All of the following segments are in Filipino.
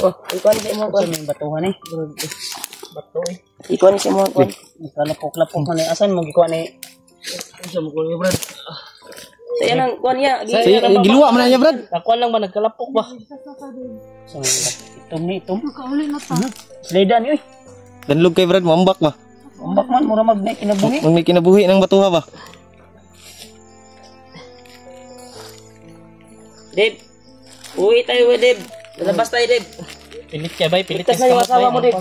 Oh, ikuan sa imo kuan may batuhan eh. Bato eh. Ikuan sa imo kuan. Kalapok-lapok man asan mo gikuan ni. Unsa mo kuan brad? Sa yan ang kuan niya. Giluwa man niya brad. Nakuan lang ba nagkalapok ba? So, itom ni itom. Sledan ni oy. Danlog kay brad mambak ba. Mambak man mura mag may kinabuhi. Mag may kinabuhi ng batuha ba. Deb. Uwi tayo Deb. Labas tayo Deb. Pilit ka bay, pilit ka sa asawa mo Deb.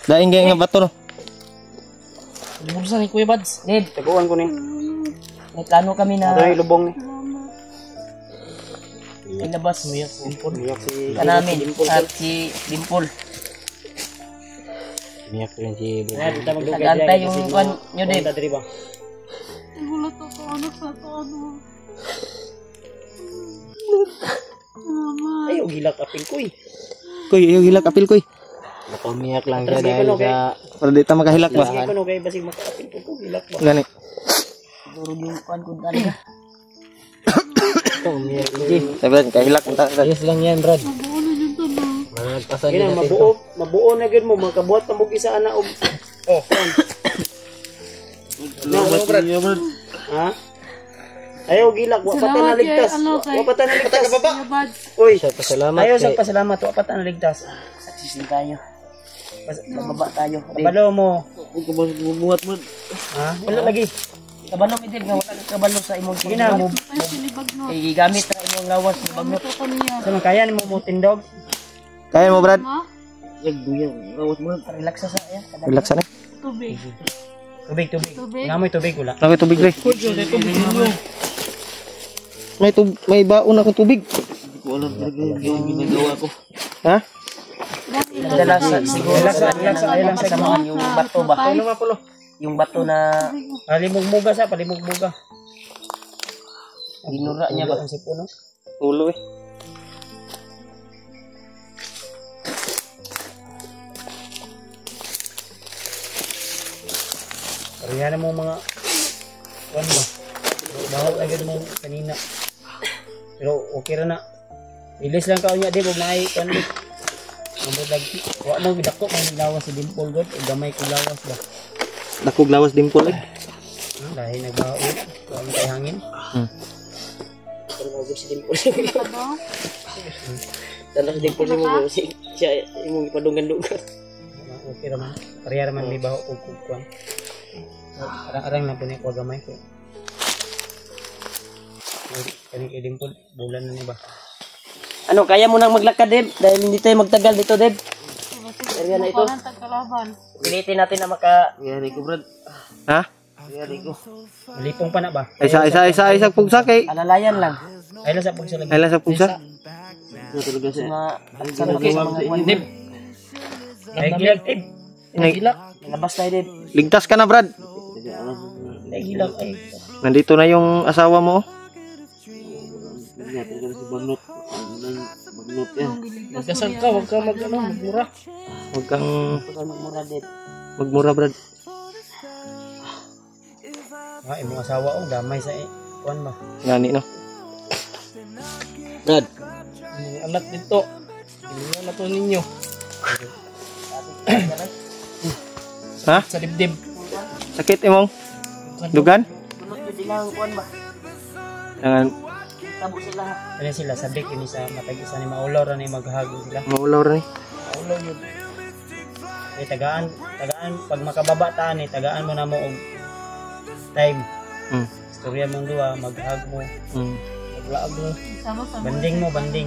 Daing gay nga bato no. Limusan ni Kuya Bads. Deb, taguan ko ni. May plano kami na ay lubong ni. Ilabas mo si kanamin at si Dimple. Niyak rin si Nag-antay yung kuan nyo Deb. Wala to ko anak sa to ano. Ay, gilak apil ko eh. Koy, iyo hilak apil koy. Nakamiyak lang siya dahil sa... Para di ta makahilak ba. Sige ko no kay basig makapil ko gilak ba. Gani. Siguro yung kuan ko talaga. Umiyak lang. Sa brad kahilak ta. Ayos lang yan brad. Mabuo na yung tanong. Managpasan Kaya din natin mabuo na gid mo makabuhat pa mo isa ana og. Oh. No, brad. Ha? Ayaw gilak, wapat na ligtas. Wapat na ligtas. Uy, Pasalamat ayaw kay... sa pasalamat, wapat na ligtas. Saksisin tayo. Bababa tayo. Kabalo mo. Bubuhat mo. Ha? Wala lagi. Kabalo idil nga wala kabalo sa imong sige na mo. Ay, sinibag no. Gigamit na imong lawas ni bagnot. Ito pa niya. Sa kaya nimo mo tindog. Kaya mo brad. Ma? Nagduyang. Awas mo. Relax sa ya. Relax na. Tubig. Tubig. Tubig. Ngamoy tubig wala. Lagi tubig re. May baon akong tubig. Hindi ko alam talaga yung ginagawa ko. Ha? Relax siguro relax sa mga yung bato ba. Ano mapulo? Yung bato na palimugmuga sa palimugmuga. Ginura niya ba ang sipo no? Ulo eh. Ariyan mo mga kuan ba? Bawal agad mo kanina. Pero okay ra na. Bilis lang ka unya di bug naay kuan di. Ambot lagi. Wa mo gidako kay lawas si Dimple god o gamay ko lawas ba. Dakog lawas Dimple eh. Dahil nagbaon. Kuan kay hangin. Pero mo si Dimple. Dala si Dimple mo siya imong ipadunggan-dunggan. Okay ra man. Pareha man may baho og kuan. Arang na po niya ko gamay ko. Kaning Dimple, bulan na niya ba? Ano, kaya mo nang maglakad, Deb? Dahil hindi tayo magtagal dito, Deb. Area na ito. Pilitin natin na Yari ko brad. Ha? Yari ko. malipong pa na ba? Isa pugsa kay. Alalayan lang. Ay lang sa pugsa lagi. Ay lang sa pugsa. Ito talaga siya. Sa mga kuwan, Deb. Ay gilag, Deb. Gilak. Labas tayo, Deb. Ligtas ka na brad. Ay gilak, ay. Nandito na yung asawa mo. Ito talaga si Bagnot. Bagnot yan. Magkasal ka, huwag ka magmura. Huwag kang Huwag ka magmura, Deb. magmura brad. Ah, imong asawa o, damay sa kuwan ba? Ngani no. Brad. Anak dito. Ilingan na to ninyo. Ha? Sa dibdib. Sakit imong dugan? Bunot yun din ang kuwan ba? Jangan Tabo sila. Ano sila, sabik yun sa matag-isa ni Maulaw ni maghagod sila. maulaw ra ni. Maulaw yun. Eh, tagaan, pag makababa taan eh, tagaan mo na mo og time. Istorya mong duwa, maghag mo, maglaag mo. Banding mo, banding.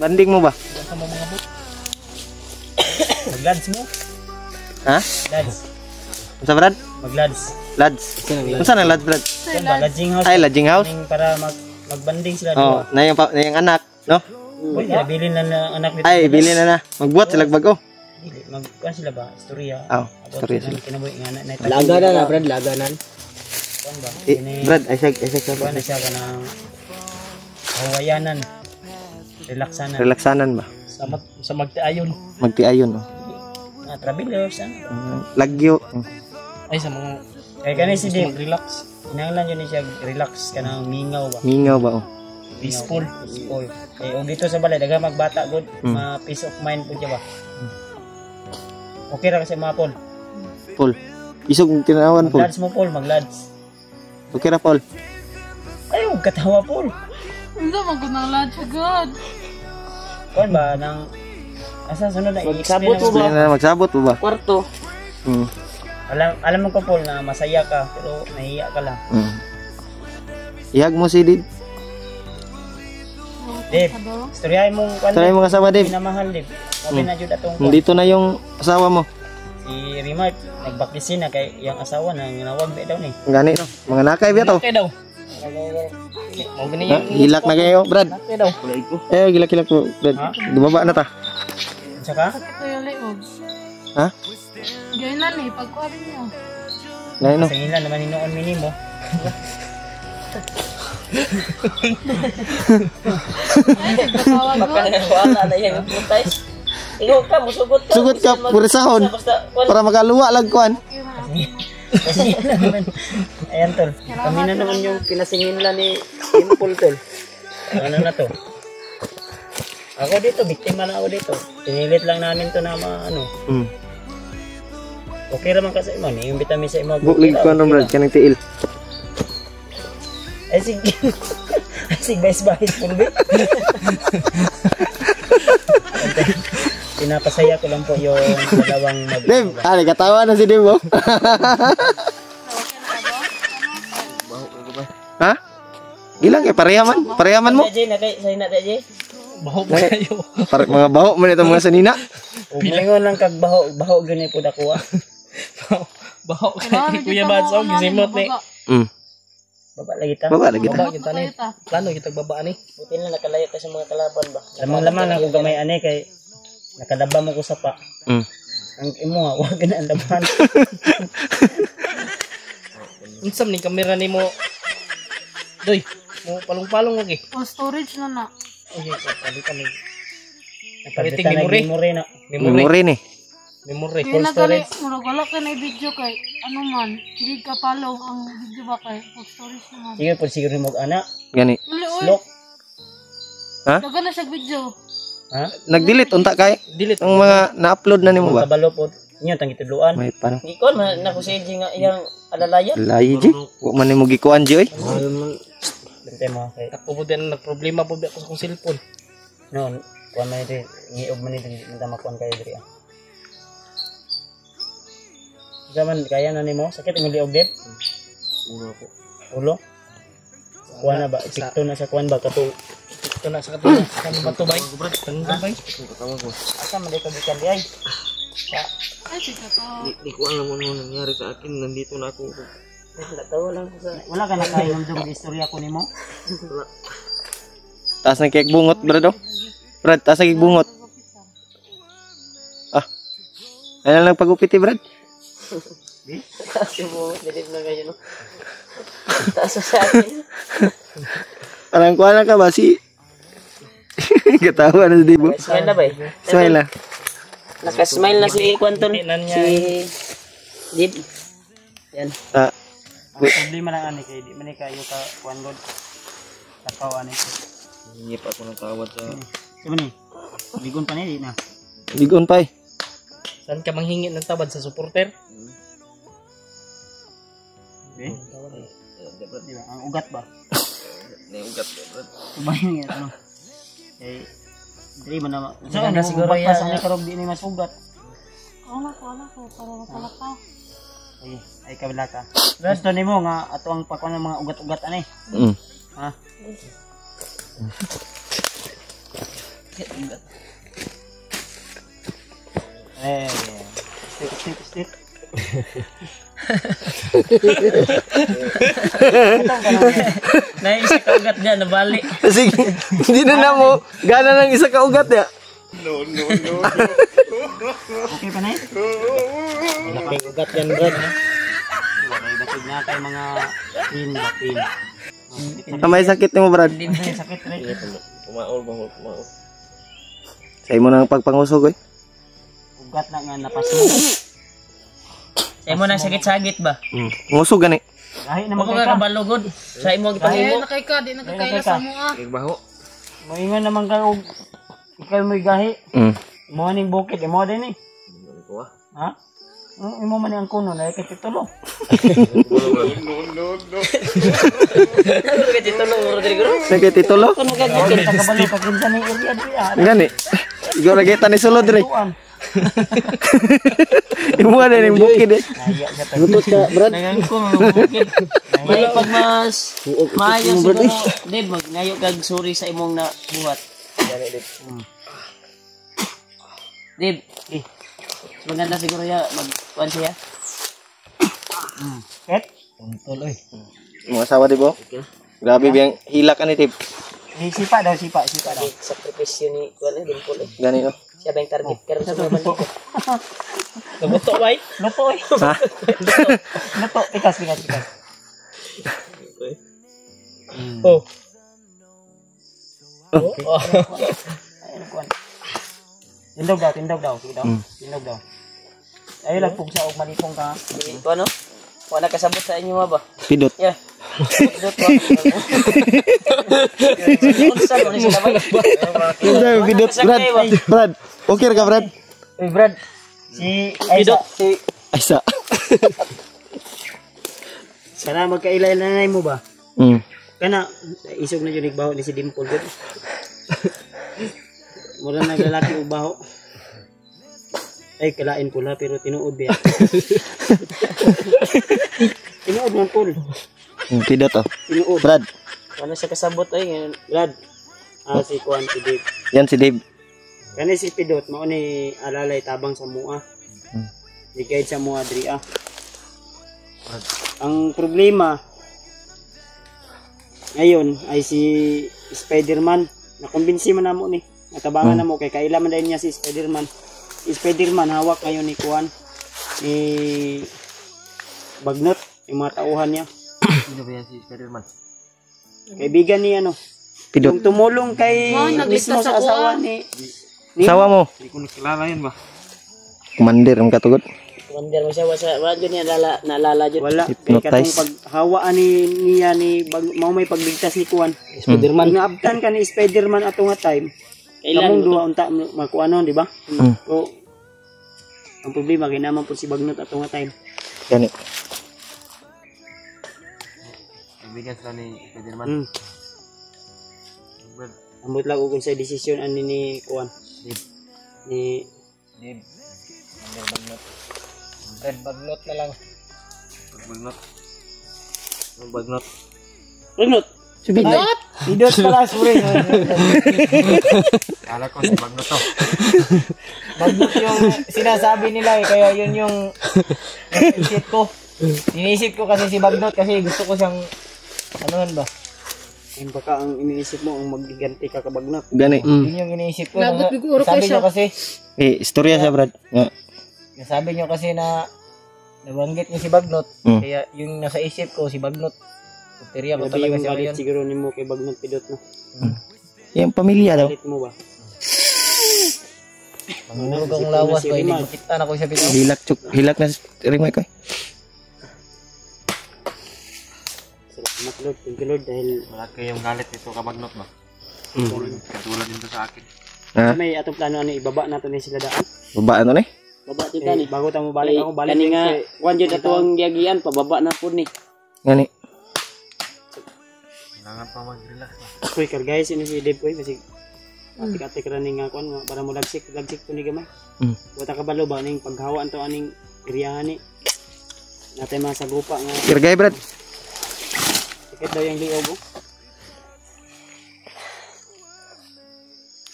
Banding mo ba? Ilan ka mo mga bot? Maglads mo? Ha? Lads. Unsa brad? Maglads. Lads. Unsa na lads brad? Yan ba, lodging house? Ay lodging house. Para magbanding sila Oh, duwa. na yung anak, no? Uy, bilin na ng anak nito. Ay, bili na. Magbuhat sila bago. Dili, magkuhan sila ba? Istorya. Oh, istorya sila. Kinabuhi nga na. Laganan na brad, laganan. Kuhan ba? Brad, ay siya Kuhan na siya ka ng hawayanan. Relaxanan. relaksanan ba? Sa magtaayon. Magtiayon, no? Mga travelers, Lagyo. Ay, sa mga... Kaya ganun si Dave. Mag-relax. Inanglan yun siya relax ka ng mingaw ba? Mingaw ba, oh? Peaceful. Eh, og dito sa balay, daga magbata good, peace of mind po ba? Okay ra kasi mga Paul. Paul. Isog tinawan Paul. Maglads mo Paul, maglads. Okay ra Paul. Ay, huwag katawa Paul. Hindi magunang lunch agad. Kuan ba nang asa sunod na Magsabot mo Gusto na magsabot mo ba? Kwarto. alam mo ko Paul na masaya ka pero nahiya ka lang. Ihag mo si Dib. Dave, istoryahin mong kuan. Try mo asawa Dib. Pinamahal Dave. Sabi na jud atong kuan. Dito na yung asawa mo. Si Rimay nagbaktisina kay yang asawa na ginawag daw ni. Gani no. Mga nakay biya to. Okay daw. Mo gani Ha? Hilak na kayo, Brad. Okay daw. Kulay ko. Gilak-gilak mo, Brad. Dumaba na ta. Saka Ito yung liog. Ha? Gaya na ni, pagkuharin niyo. Gani no. sa ila naman hinoon minimo. Ay, nagkatawag ko. Wala na yan. Putay. Ikaw ka, musugot ka. Sugot ka, purisahon. Para magaluwa lag kuan. Kasi naman. Ayan tol. Kami na naman yung pinasingin nila ni Impul tol. Ano na to? Ako dito, biktima na ako dito. Pinilit lang namin to na ano. Okay naman kasi mo, yung vitamin sa imo. Buklig ko ano, Brad, kanang tiil. Ay sige. Ay sige, bahis pulbi. Pinapasaya ko lang po yung dalawang Dave, katawa na si Dave, oh. Ha? Ilang parehaman? Parehaman mo? Jay, nakay sa ina Jay. Baho ba kayo? Mga baho mo nito mga sanina. Umingon lang kag baho gani pud ako. Baho kayo. Kuya Badsong, gisimot ni. Baba lagi ta. Baba lagi ta. Baba kita ni. Plano kita baba ni. Buti na nakalayo ta sa mga kalaban ba. Lamang-lamang ako gamay ani kay nakadaba mo ko sa pa. Ang imo nga wag na andaman. Unsam ni kamera nimo? Doy, mo palong-palong wag eh. O storage na na. Okay, palitan ni. Paliting memory. na. Memory ni. Memory. Hindi na gali, murag wala ka na video kay, ano man, hindi ka follow ang video ba kay, full storage naman. Sige po siguro mo ana. Gani. Dili, oy, Look. Ha? daga na siya video. Ha? Nag-delete unta kay Delete. ang mga na-upload na nimo ba? Kabalo po. Inyo tang itudluan. May paano? Gikon man na ko si nga iyang alalayan. Layi ji. Wa man nimo gikuan ji oy. Bente mo kay Ako po din nagproblema po ako sa kong cellphone. no, kuan man ito, ngiob man ito, hindi makuan kayo diri. Zaman kaya na nimo, sakit ang liog dip. Ulo ko. Ulo. Kuan na ba? Sikto na sa kuan ba katong Ito na sa katulad. Kami ba ito ba? Tanda ba? asa man dito gikan di ay. Ay, sige to. Di ko alam ano nangyari sa akin. Nandito na ako. Wala ka na kayo ng istorya ko nimo. Taas ng kek bungot, Brad, oh. Brad, taas ng kek bungot. Ano lang pagupit, Brad? Kasi mo dili na kayo no. Taas sa akin. Parang kuha ka ba si... Katawa na si Dibo. Smile na ba eh? Smile na. Naka-smile na si Quanton. Si Dip. Yan. Problema lang ani kay di man kayo ka kuan god. Takaw ani. Hindi pa ako natawad sa... Diba ni? Bigon pa ni di na. Bigon pa eh. Saan ka manghingi ng tawad sa supporter? Okay? Diba? Ang ugat ba? Naugat. Subayin nga ano. Eh, di man na. Saan na siguro yan? yan? Sa karog di ni masugat. Wala ko, para matalakaw. Ay kabila ka. Gusto nimo nga ato ang pakuan ng mga ugat-ugat ani. Ha? Stick. Naisa ka ugat niya, nabali. Sige, hindi na mo. Gana ng isa ka ugat ya. Okay pa na eh? May ugat yan, Brad. May batid na tayo mga pin. May sakit mo, Brad. May sakit rin. Kumaol. Sa imo nang pagpangusog, eh. Ugat na nga napasok. Sa imo nang sakit-sakit ba? Ngusog gani. Gahi Mo naman ko kay ka ka. kabalugod. Sa imo Ay, gipahimo. nakay ka, di nakakaila sa mo ah. Moingon naman ka og ikaw mo'y gahi. Imo ning bukid, imo din eh. Ha? Imo man ang kuno na kay titulo. Sakit titulo. Kuno ka kita kabalo ka kinsa ning area diri ah. Gani. Igo lagi tani sulod dire. Tuan. Imo ada ning bukid eh. Lutut ka, Brad. May pag mas maayo siguro, Deb, magnayo kag sorry sa imong nabuhat. Deb, mas maganda siguro ya magkuhan siya. Ket. Untol oy. Mga asawa di bo. Grabe biyang hilak ani tip. Sipa daw, sipa daw. Sakripisyo ni kuhan eh, Dimpol eh. Gani no. Siya ba yung target? Pero sa mga bandito. Nabuto ba eh? Luto oy. Ha? Luto, tikas. Oh. Ayun kuan. Tindog daw. Sige daw. Tindog daw. Ayun lang pugsa og malipong ka. Ito ano? Wala kasabot sa inyo ba? Pidot. Yeah. Dot ba? Unsa man sila ba? Pidot, pidot. Brad. Okay ra ka Brad? Uy, Brad. Si Aisa. Aisa. Sana magkailay-ilay mo ba? Kana isog na jud igbaho ni si Dimple gud. Mura naglalaki og baho. Ay kalain pula pero tinuod biya. Tinuod man pul. Pidot oh. Tinuod. Brad. Wala siya kasabot ay. Brad. Si Kuan si Dave. Yan si Dave. Kani si Pidot mao ni alalay tabang sa mua. Di guide sa mua diri ah. Ang problema ngayon ay si Spider-Man. Nakumbinsi man namo ni. Natabangan namo kay kaila man dayon niya si Spider-Man. Si Spider-Man hawak ngayon ni Kuan ni Bagnot yung mga tauhan niya. Sino ba yan si Spider-Man? Kaibigan ni ano. Pidot. Yung tumulong kay mismo nagligtas sa ako, asawa ni Asawa mo. Hindi ko nakilala yan ba? Commander ang katugod. Commander mo siya sa radyo niya naalala dyan. Wala. Kay Hypnotize. katong paghawaan niya ni mao may pagligtas ni Kuan. Spider-Man. Naabtan ka ni Spider-Man ato nga time. Kamong duha unta makuano, di ba? So ang problema kay naman po si Bagnot ato nga time. Gani. Kaibigan sila ni Spider-Man. Ambot lang kung sa desisyon ani ni Kuan. Ni Dib. Bagnot. Red Bagnot na lang. Bagnot. Bagnot. Bagnot. Pidot? Pidot pala sure. Kala ko si Bagnot to. Bagnot yung sinasabi nila eh, kaya yun yung inisip ko. Inisip ko kasi si Bagnot kasi gusto ko siyang anuhan ba? Yung baka ang iniisip mo ang magiganti ka kabagnot. Gani. Yun yung iniisip ko. Labot biguro Sabi kayo nyo kasi, Istorya siya Brad. Nga. sabi nyo kasi na nabanggit niyo si Bagnot. Kaya yung nasa isip ko si Bagnot. Puteriya ko talaga siya ngayon. Siguro ni mo kay Bagnot Pidot no. Yung pamilya daw. Palit mo ba? Pangulog akong lawas ko. Hindi makita na ko siya bitaw. Hilak na ring mic ko. Salamat Lord. Thank you Lord dahil Malaki yung galit nito kabagnot ba? Katulad din to sa akin. Ha? may atong plano ani ibaba nato ni sila daan. Baba ano ni? Baba dito ni. Bago ta mo balik ako balik. Kani nga, kuhan dyan ato ang giagian, pababa na po ni. Gani. Kailangan pa mag-relax na. Uy, guys, ini si Dave koy kasi atik-atik ra ning kuan para mo lagsik to ni gamay. Wata ka balo ba ning paghawaan to aning iriyahan ni. Natay mga sagupa nga Kirgay Brad. tikit daw yung liog. Oh.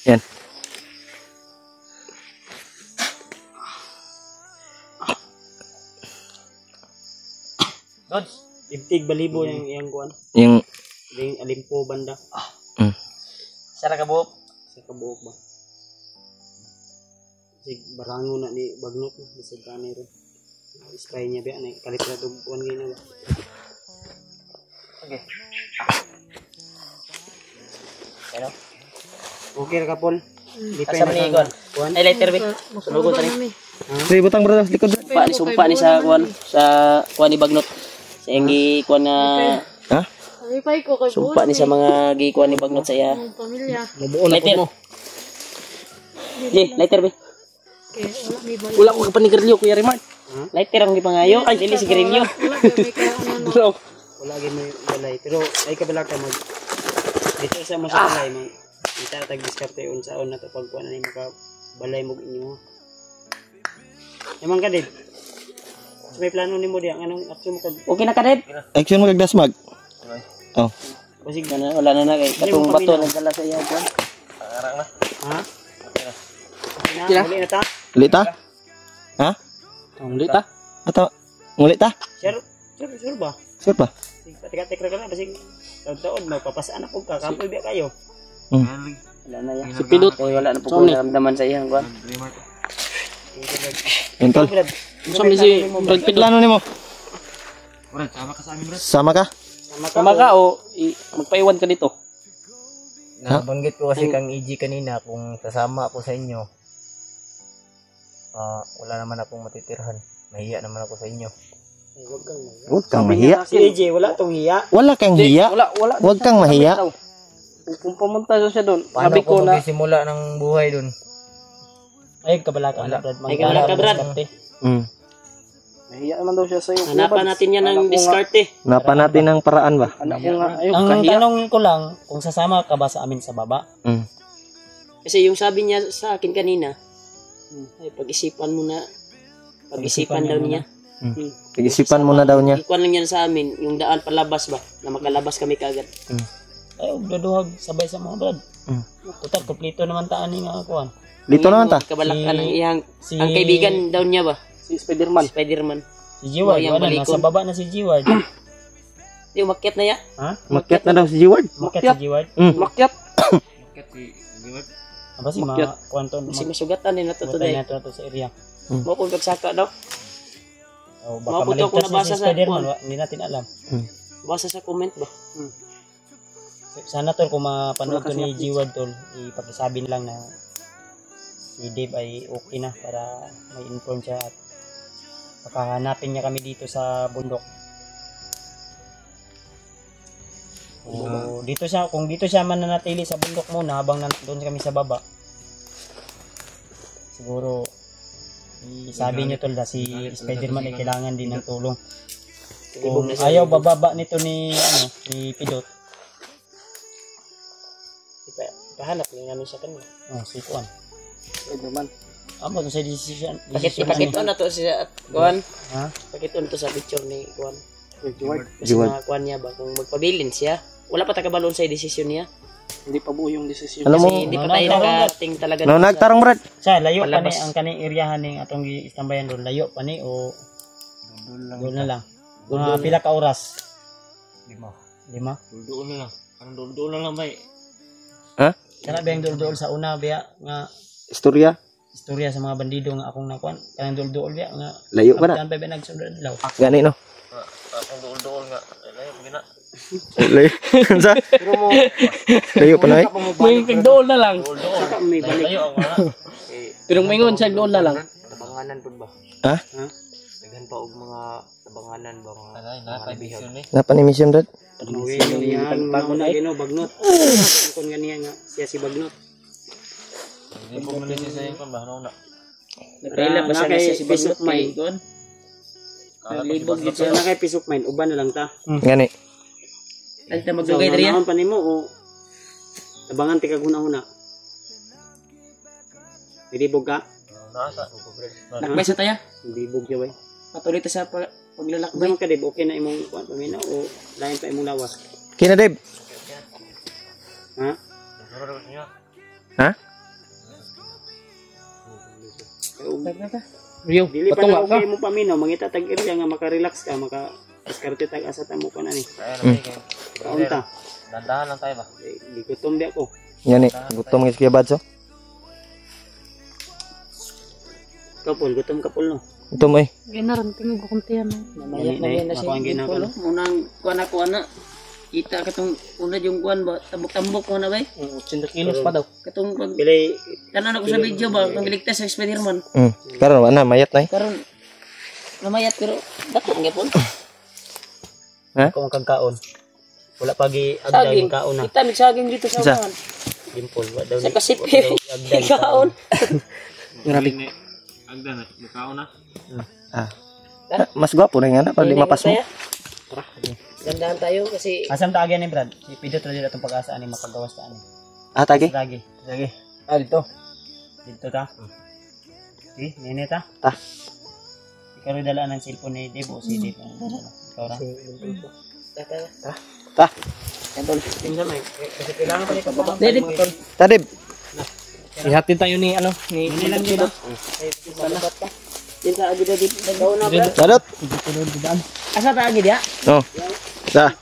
Yan. Lods, Ibtig balibo yung kuan. Yung Yung alimpo banda sara ka buhok. sa kabuok ba. Sig barango na ni Bagnot na bisag kanay ron. Spray niya ba na kalitra dug kuan gina ba. Okay. Ano? Okay ra ka Paul. Dipay Asa man ni Igon? kuan. Ay, lighter bit. Sunugon tani. Sige butang Brad likod. Brad. sumpa ni sa kuan ni Bagnot. Sa iyang kuan na Ha? Alipay ko kay sumpa ni sa mga gikuan ni Bagnot sa iya. pamilya. Nabuo na po Lighter. mo. Lighter ba? Okay, wala may balik. Wala ko kapanigarilyo Kuya Rimar. Lighter ang gipangayo. Ay dili sigarilyo. Wala may ka ano. Wala gyud may balay pero ay kabalaka mag dito sa mo sa balay man. Kita tag diskarte unsaon na to pagkuan ani maka balay mo inyo. Naman ka din. May plano nimo diya anong aksyon mo kag Okay na ka Deb? Action mo kag dasmag. Oh. basig Wala na kay katong bato nagdala sa iya kuan. ha? Kina, huli na ta? Ulit ta? Ha? Ang lita. Ato ngulit ta? Sure ba? Sure pa? Patik-patik ra ka na basig taon magpapasaan ako ka kampoy biya kayo. Wala na yan. Si Pidot kay wala na po ko naramdaman sa iyang kuan. Entol. Saan ni si Brad Pitt? Plano nimo? Sama ka sa amin bro. Sama ka? Sama ka o magpaiwan ka dito. Nabanggit ko kasi kang EG kanina kung sasama ako sa inyo. Wala naman akong matitirhan. Mahiya naman ako sa inyo. Huwag kang mahiya. Si AJ wala tong hiya. Wala kang hiya. Wala. Huwag kang mahiya. Kung pumunta siya doon, Paano sabi ko ako na magsisimula ng buhay dun? Ay kabalaka na Brad. Ay, kabalaka, Brad. Nahiya naman daw siya sa'yo. hanapan natin yan ng diskarte. Napa natin ng paraan ba? Anak ko nga. Ayun, Ang kahiya. tanong ko lang kung sasama ka ba sa amin sa baba? Kasi yung sabi niya sa akin kanina, ay pag-isipan mo na, pag-isipan daw niya. Pag-isipan mo na daw niya. Ikuan lang yan sa amin, yung daan palabas ba, na makalabas kami kagad. Ay duduhag sabay sa mga Brad. Total kompleto naman taan ni nga kuan. Dito naman ta. Kabalakan ng iyang, Si ang kaibigan daw niya ba? Si Spiderman. Si Spiderman. Si Jiward, Yung wala balikon. nasa baba na si Jiward. Di, umakyat na ya. Ha? Makyat na daw si Jiward. Makat si Jiward. Makyat. Aba si mga kuanton Kasi masugatan din na to magputay today. na to sa area. Mo kung pagsaka daw. O baka Maputo ko maligtas nabasa na si sa Spiderman, kuwan. hindi natin alam. Basa sa comment ba? Sana tol kung mapanood to ni Jiward tol, ipakisabi lang na si Dave ay okay na para may inform siya at pakahanapin niya kami dito sa bundok. O, kung dito siya mananatili sa bundok muna habang doon kami sa baba. Siguro sabi niyo tol na si Spiderman ay kailangan din ng tulong. Kung ayaw bababa nito ni Pidot. Pahanap nga namin sa kanila. Oh, si Kuan. Spiderman. Amo to sa decision. Pakito na to siya at Kuan. Ha? Pakito na to sa picture ni Kuan. Jiward. Kasi mga Kuan niya ba kung magpabilin siya. Wala pa tagabalon sa desisyon niya. Hindi pa buo yung desisyon. Alam mo, Kasi hindi pa tayo nakating talaga. no nagtarong Brad. Siya layo pa ni Palabas. ang kaning area ning atong istambayan doon. Layo pa ni o doon na lang. Mga pila ka oras? 5. Doon na lang. Anong doon na lang ba Ha? Kana ba yung dul-dul sa una biya nga Istorya. istorya sa mga bandido nga akong nakuan. Kanang dul-dul biya nga Layo pa na. kan pa ba nagsudad daw. Gani no. Ang doon nga. Layo, gina. Layo. Sa? Layo pa na eh. May doon na lang. Saka may balik. Layo ako na. Pero mingon siya doon na lang. Tabanganan po ba? Ha? Daghan pa og mga tabanganan ba mga napay-vision ni. Napa ni mission Brad? Uwi yan mga gino bagnot. Kung ganiya nga siya si bagnot. Hindi po man siya sa yung ba na. Nagrela pa siya na siya si peace of Bagnot mind. kay Kuan. Naglibog So na kay peace of mind uban na lang ta. Gani. Ay ta So maglugay diri. naon pa nimo o tabangan ti kag una-una. Bibog ka? Nasa. Lakbay sa taya. Bibog ya way. Patuloy ta sa paglalakbay. Bay ka Dave, okay na imong kuan paminaw o lain pa imong lawas? Kina Dave. Ha? Ha? Rio, Dili pa patunga na ka. okay imong paminaw, mangita tag area nga maka-relax ka, maka diskarte tag asa ta mo kana ni. Kaunta. Dandahan lang tayo ba? Di gutom di ako. Gani. Gutom ngis kuya Badso. Kapul, gutom kapul no. Gutom eh. Ginaran tingog ko kuntihan. Namayat na yan na Ako ang siya. ginagawa. Munang kuan ako ana. Kita katong una yung kuan ba tambok-tambok mo na ba? 80 kilos pa daw. Katong pag Bilay tanan ako sa video ba kung giligtas sa Spiderman. Karon wala na mayat na eh. Karon Namayat pero dako ang gapon. Ako ang kagkaon. Wala pagi agday Saging. yung kaon na. Kita migsaging dito sa Isa. unahan. Dimple. Wa daw Sa ni- Pacific. wa daw agday yung Kaon. Grabe. Mas gwapo rin nga na, para di mapas mo. Gandahan tayo kasi Asam ta agyan ni Brad. Si Pido tra dito pag-asa ani makagawas ta ani. Ah, tagi. Lagi. Sige. Ah, dito. Dito ta. Eh, nene ta. Ta. Ikaw rin dalaan ng cellphone ni Debo. Si Debo. Ikaw ra. Ta. Kasi kailangan pa ni pagpapakal Dede. mo ito. Tadib. Ihatid tayo ni ano, ni Nene lang dito. Dinta agi dito. Daw na bro. Dadot. Asa ta agi dia? Oh. Ta.